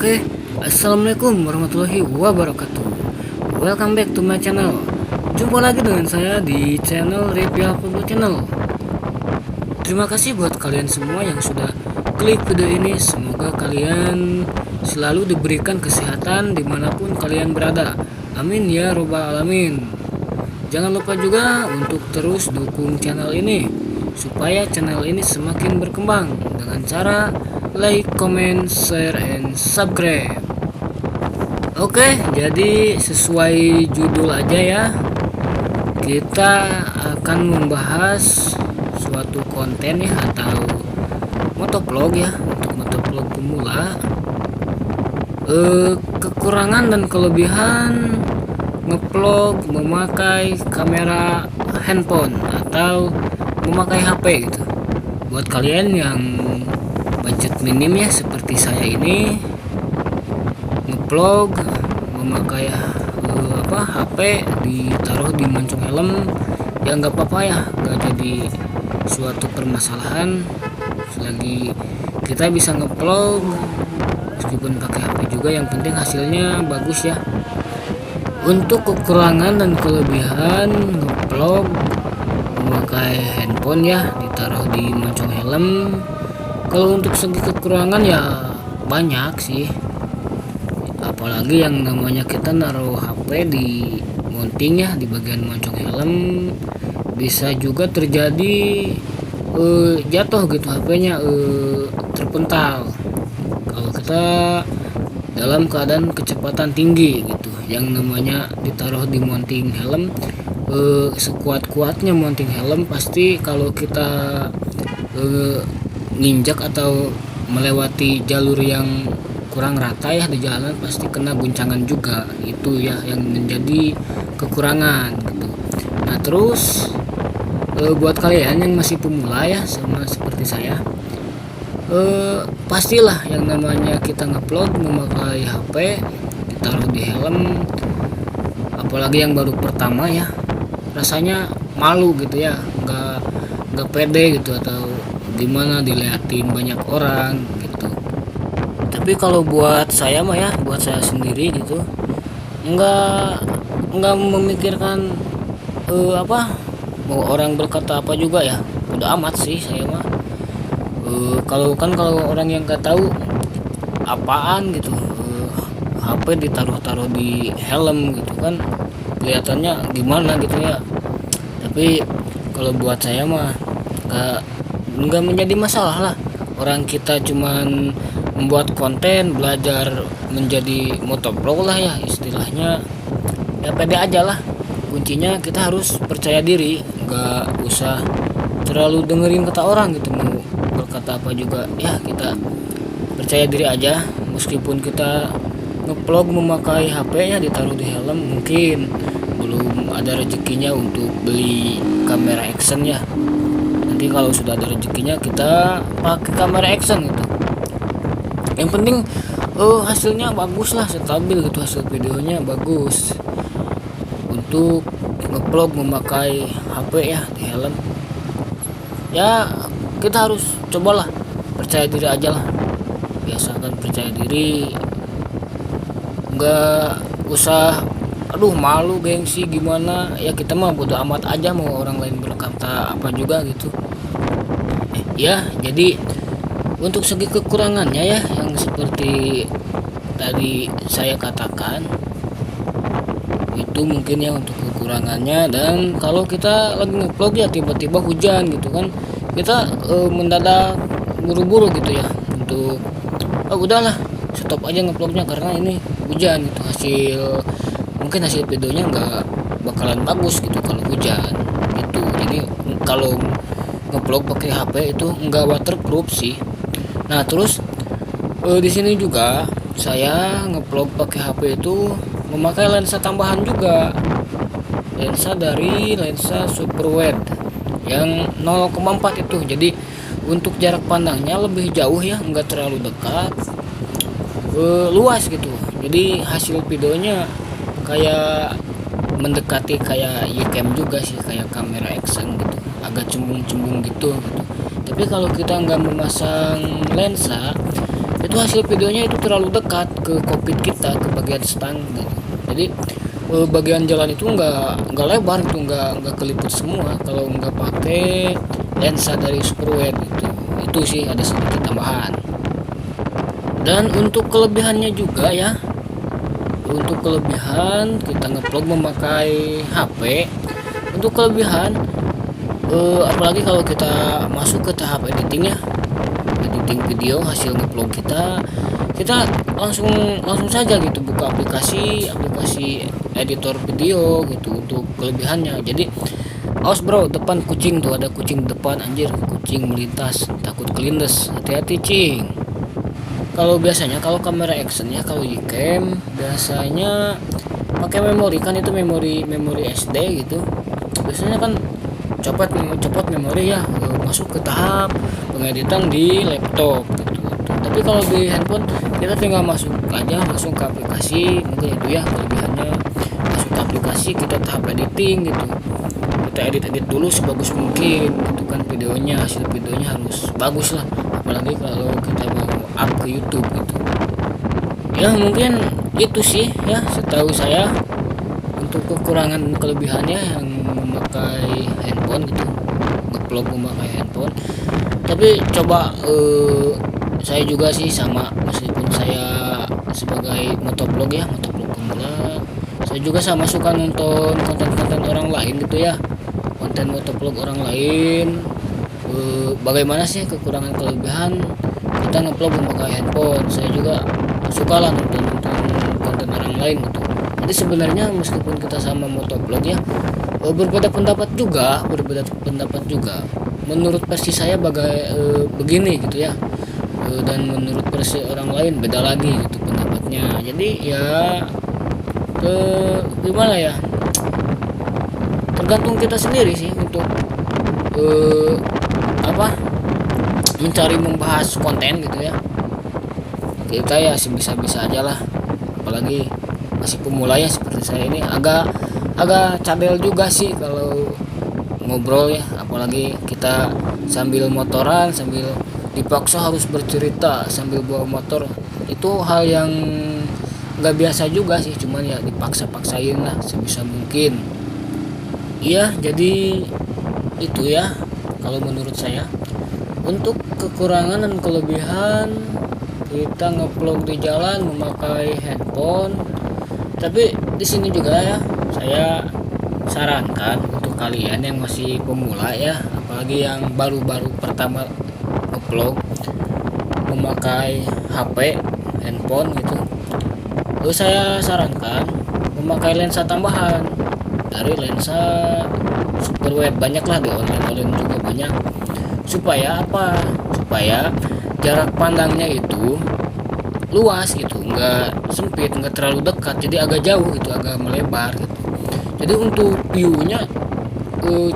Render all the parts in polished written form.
Oke, Assalamualaikum warahmatullahi wabarakatuh. Welcome back to my channel. Jumpa lagi dengan saya di channel Revia Football Channel. Terima kasih buat kalian semua yang sudah klik video ini. Semoga kalian selalu diberikan kesehatan dimanapun kalian berada. Amin ya robbal alamin. Jangan lupa juga untuk terus dukung channel ini supaya channel ini semakin berkembang dengan cara like, comment, share, and subscribe. Oke, jadi sesuai judul aja ya, kita akan membahas suatu konten ya, atau motovlog ya, untuk motovlog pemula. Kekurangan dan kelebihan ngevlog memakai kamera handphone atau memakai HP gitu. Buat kalian yang budget minim ya seperti saya ini, ngevlog memakai HP ditaruh di moncong helm ya nggak apa-apa ya, nggak jadi suatu permasalahan selagi kita bisa ngevlog meskipun pakai HP juga, yang penting hasilnya bagus ya. Untuk kekurangan dan kelebihan ngevlog memakai handphone ya ditaruh di moncong helm, kalau untuk segi kekurangan ya banyak sih, apalagi yang namanya kita naruh HP di mounting ya di bagian moncong helm, bisa juga terjadi jatuh gitu HP-nya, terpental kalau kita dalam keadaan kecepatan tinggi gitu. Yang namanya ditaruh di mounting helm, sekuat-kuatnya mounting helm pasti kalau kita nginjak atau melewati jalur yang kurang rata ya di jalan pasti kena guncangan juga. Itu ya yang menjadi kekurangan gitu. Nah terus buat kalian yang masih pemula ya sama seperti saya, pastilah yang namanya kita ngevlog memakai HP ditaruh di helm, apalagi yang baru pertama ya, rasanya malu gitu ya, nggak pede gitu, atau dimana diliatin banyak orang gitu. Tapi kalau buat saya mah ya, buat saya sendiri gitu, nggak memikirkan mau orang berkata apa juga ya, udah amat sih saya mah. Kalau orang yang nggak tahu apaan gitu, HP ditaruh di helm gitu kan kelihatannya gimana gitu ya. Tapi kalau buat saya mah nggak menjadi masalah lah, orang kita cuman membuat konten, belajar menjadi motovlog lah ya istilahnya, ya pede aja lah. Kuncinya kita harus percaya diri, nggak usah terlalu dengerin kata orang gitu, mau berkata apa juga ya kita percaya diri aja. Meskipun kita ngevlog memakai HP nya ditaruh di helm, mungkin belum ada rezekinya untuk beli kamera action ya, nanti kalau sudah ada rezekinya kita pakai kamera action gitu. Yang penting hasilnya bagus lah, stabil gitu, hasil videonya bagus. Untuk ngevlog memakai HP ya di helm ya kita harus cobalah percaya diri aja lah, biasakan percaya diri, nggak usah aduh malu gengsi gimana ya, kita mah bodo amat aja mau orang lain berkata apa juga gitu. Ya jadi untuk segi kekurangannya ya yang seperti tadi saya katakan itu mungkin ya untuk kekurangannya. Dan kalau kita lagi ngevlog ya tiba-tiba hujan gitu kan, kita mendadak buru-buru gitu ya untuk udahlah stop aja ngevlognya karena ini hujan gitu, mungkin hasil videonya nggak bakalan bagus gitu kalau hujan gitu. Jadi kalau ngevlog pakai HP itu nggak waterproof sih. Nah terus di sini juga saya ngevlog pakai HP itu memakai lensa tambahan juga, lensa dari lensa super wide yang 0,4 itu, jadi untuk jarak pandangnya lebih jauh ya, nggak terlalu dekat, luas gitu. Jadi hasil videonya kayak mendekati kayak Ycam juga sih, kayak kamera action gitu, agak cembung-cembung gitu. Tapi kalau kita nggak memasang lensa itu hasil videonya itu terlalu dekat ke kokpit kita, ke bagian stang gitu. Jadi bagian jalan itu nggak lebar, itu nggak keliput semua kalau nggak pakai lensa dari Screwhead gitu. Itu sih ada sedikit tambahan. Dan untuk kelebihannya juga ya, untuk kelebihan kita ngevlog memakai HP. Untuk kelebihan apalagi kalau kita masuk ke tahap editing ya, editing video hasil ngevlog kita langsung saja gitu buka aplikasi editor video gitu. Untuk kelebihannya, jadi awas bro, depan kucing tuh, ada kucing depan, anjir, kucing melintas, takut kelindes, hati-hati cing. Kalau biasanya kalau kamera action ya, kalau Gcam biasanya pakai memori kan, itu memori SD gitu. Biasanya kan copot memori ya, masuk ke tahap pengeditan di laptop gitu. Tapi kalau di handphone kita tinggal masuk aja langsung ke aplikasi, mungkin itu ya kelebihannya. Masuk ke aplikasi, kita tahap editing gitu, kita edit dulu sebagus mungkin gitu kan, videonya, hasil videonya harus bagus lah, apalagi kalau kita mau up ke YouTube gitu ya. Mungkin itu sih ya setahu saya untuk kekurangan dan kelebihannya yang memakai handphone gitu, ngevlog memakai handphone. Tapi coba saya juga sih sama, meskipun saya sebagai motovlog ya, motovlog pemula, saya juga sama suka nonton konten-konten orang lain gitu ya, konten motovlog orang lain. Bagaimana sih kekurangan kelebihan kita ngevlog memakai handphone. Saya juga suka lah nonton konten orang lain gitu. Jadi sebenarnya meskipun kita sama motovlog ya, berbeda pendapat juga. Menurut versi saya begini gitu ya, dan menurut versi orang lain beda lagi gitu pendapatnya. Jadi ya gimana ya, tergantung kita sendiri sih untuk mencari membahas konten gitu ya. Kita ya sebisa-bisa aja lah, apalagi masih pemula ya seperti saya ini, agak cadel juga sih kalau ngobrol ya, apalagi kita sambil motoran, sambil dipaksa harus bercerita sambil bawa motor. Itu hal yang nggak biasa juga sih, cuman ya dipaksain lah sebisa mungkin. Iya, jadi itu ya kalau menurut saya. Untuk kekurangan dan kelebihan kita ngevlog di jalan memakai handphone. Tapi di sini juga ya saya sarankan untuk kalian yang masih pemula ya, apalagi yang baru-baru pertama ngevlog memakai HP handphone gitu, lalu saya sarankan memakai lensa tambahan dari lensa super wide. Banyak lah di online juga banyak, supaya jarak pandangnya itu luas gitu, enggak sempit, enggak terlalu dekat, jadi agak jauh gitu, agak melebar gitu. Jadi untuk view-nya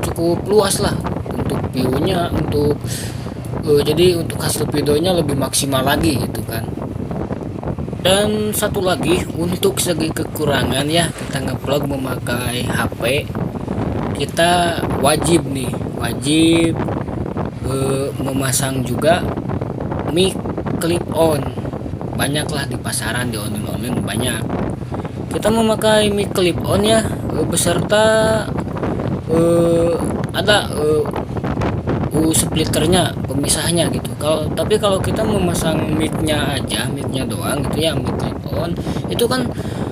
cukup luas lah untuk view-nya, jadi untuk hasil videonya lebih maksimal lagi gitu kan. Dan satu lagi untuk segi kekurangan ya, kita ngevlog memakai HP, kita wajib memasang juga mic clip on. Banyaklah di pasaran, di online banyak. Kita memakai mic clip on ya, beserta ada splitternya, pemisahnya gitu. Tapi kalau kita memasang micnya doang gitu ya, mic clip on itu kan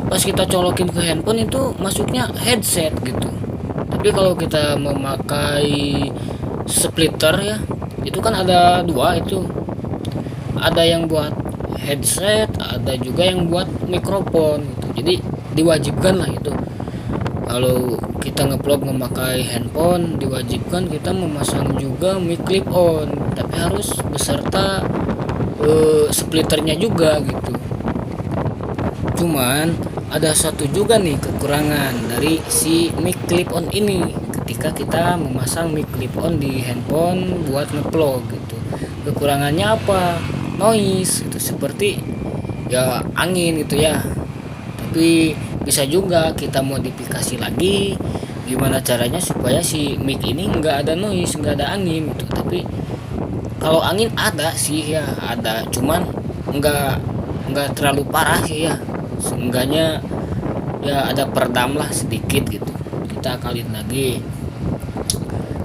pas kita colokin ke handphone itu masuknya headset gitu. Tapi kalau kita memakai splitter ya, itu kan ada dua, itu ada yang buat headset, ada juga yang buat mikrofon gitu. Jadi diwajibkan lah itu, kalau kita ngevlog memakai handphone diwajibkan kita memasang juga mic clip on, tapi harus beserta splitternya juga gitu. Cuman ada satu juga nih kekurangan dari si mic clip on ini ketika kita memasang mic clip on di handphone buat ngevlog gitu. Kekurangannya apa? Noise itu, seperti ya angin gitu ya. Tapi bisa juga kita modifikasi lagi gimana caranya supaya si mic ini nggak ada noise, nggak ada angin gitu. Tapi kalau angin ada sih ya, ada, cuman nggak nggak terlalu parah sih ya, seenggaknya ya ada peredam lah sedikit gitu, kita akalin lagi.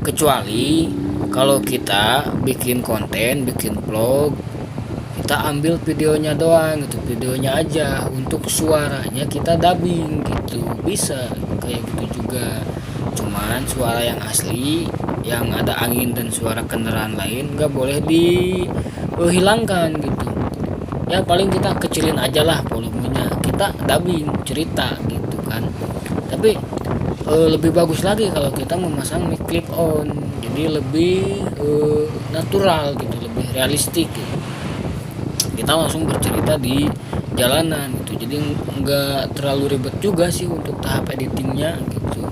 Kecuali kalau kita bikin konten, bikin vlog, kita ambil videonya doang gitu, videonya aja, untuk suaranya kita dubbing gitu, bisa kayak gitu juga. Cuman suara yang asli, yang ada angin dan suara kendaraan lain nggak boleh dihilangkan gitu. Ya paling kita kecilin aja lah volumenya, kita dubbing cerita gitu kan. Tapi lebih bagus lagi kalau kita memasang mic clip on, jadi lebih natural gitu, lebih realistik gitu. Kita langsung bercerita di jalanan gitu, jadi nggak terlalu ribet juga sih untuk tahap editingnya gitu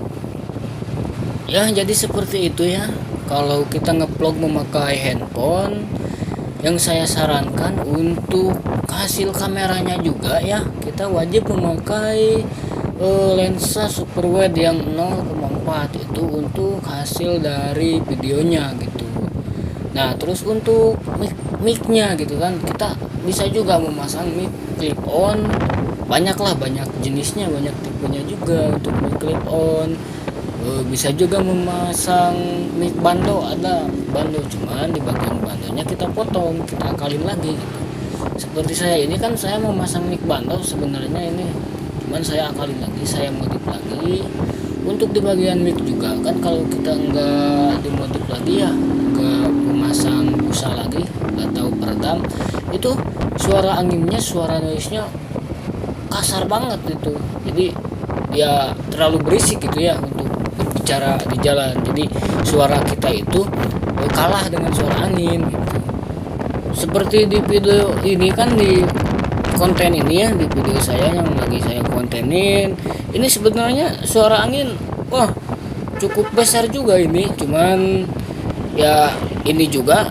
ya. Jadi seperti itu ya, kalau kita ngevlog memakai handphone. Yang saya sarankan untuk hasil kameranya juga ya, kita wajib memakai lensa super wide yang 0,4 itu untuk hasil dari videonya gitu. Nah terus untuk mic-nya gitu kan, kita bisa juga memasang mic clip on. Banyak jenisnya, banyak tipenya juga untuk mic clip on. Bisa juga memasang mic bando, ada bando, cuman di bagian bandonya kita potong, kita akalin lagi gitu. Seperti saya ini kan, saya memasang mic bando sebenarnya ini, cuman saya akalin lagi, saya modif lagi. Untuk di bagian mic juga kan, kalau kita enggak dimodif lagi ya, enggak memasang busa lagi atau peredam, itu suara anginnya, suara noise-nya kasar banget itu. Jadi ya terlalu berisik gitu ya untuk berbicara di jalan. Jadi suara kita itu kalah dengan suara angin gitu. Seperti di video ini kan, di konten ini ya, di video saya yang lagi saya kontenin ini, sebenarnya suara angin wah cukup besar juga ini. Cuman ya ini juga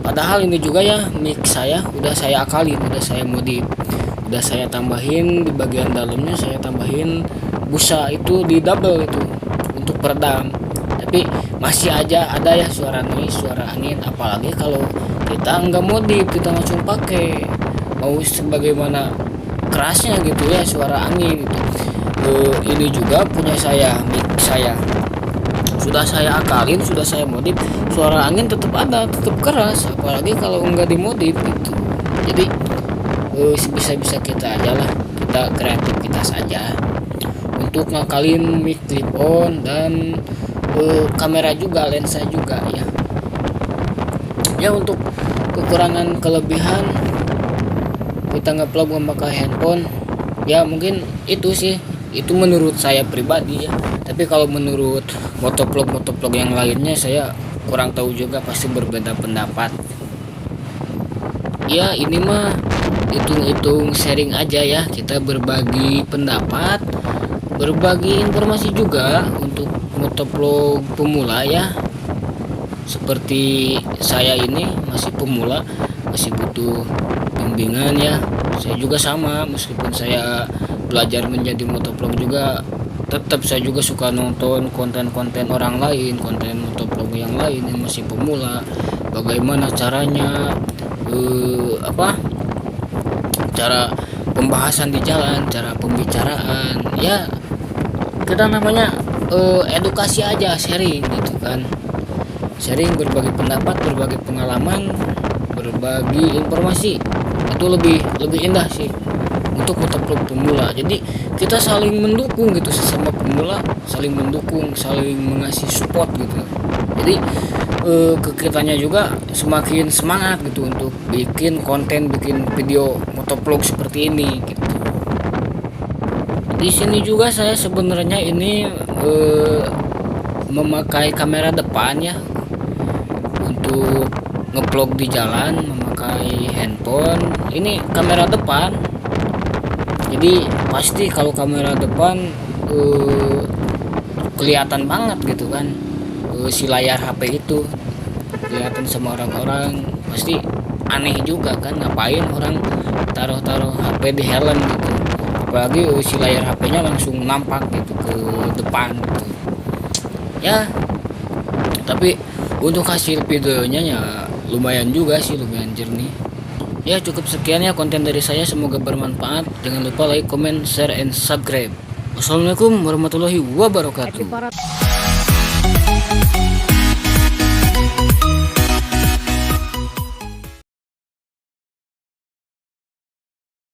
padahal ini juga ya, mic saya udah saya akalin, udah saya modif, udah saya tambahin di bagian dalamnya, saya tambahin busa itu di double itu untuk peredam. Tapi masih aja ada ya suara noise, suara angin. Apalagi kalau kita nggak modif, kita langsung pakai, mau sebagaimana kerasnya gitu ya suara angin itu. Ini juga punya saya, mic saya sudah saya akalin, sudah saya modif, suara angin tetap ada, tetap keras. Apalagi kalau nggak dimodif gitu. Jadi bisa-bisa kita aja lah, kita kreativitas aja untuk ngakalin mic clip on dan kamera juga, lensa juga ya. Ya untuk kekurangan kelebihan kita ngevlog memakai handphone ya mungkin itu sih, itu menurut saya pribadi ya. Tapi kalau menurut motovlog yang lainnya saya kurang tahu juga, pasti berbeda pendapat ya. Ini mah hitung-hitung sharing aja ya, kita berbagi pendapat, berbagi informasi juga untuk motovlog pemula ya. Seperti saya ini masih pemula, masih butuh bimbingan ya. Saya juga sama, meskipun saya belajar menjadi motovlog juga, tetap saya juga suka nonton konten-konten orang lain, konten motovlog yang lain yang masih pemula, bagaimana caranya, cara pembahasan di jalan, cara pembicaraan ya. Kita namanya edukasi aja, sharing gitu kan, sharing, berbagi pendapat, berbagi pengalaman, berbagi informasi. Itu lebih indah sih untuk motovlog pemula. Jadi kita saling mendukung gitu, sesama pemula saling mendukung, saling mengasih support gitu. Jadi ke kitanya juga semakin semangat gitu untuk bikin konten, bikin video motovlog seperti ini gitu. Di sini juga saya sebenarnya ini memakai kamera depan ya, untuk ngevlog di jalan memakai handphone. Ini kamera depan, jadi pasti kalau kamera depan kelihatan banget gitu kan, si layar HP itu kelihatan sama orang-orang. Pasti aneh juga kan, ngapain orang taruh HP di helm gitu, apalagi si layar HP-nya langsung nampak gitu ke depan gitu ya. Tapi untuk hasil videonya ya lumayan juga sih, lumayan jernih Ya cukup sekian ya konten dari saya, semoga bermanfaat. Jangan lupa like, comment, share, and subscribe. Wassalamualaikum warahmatullahi wabarakatuh.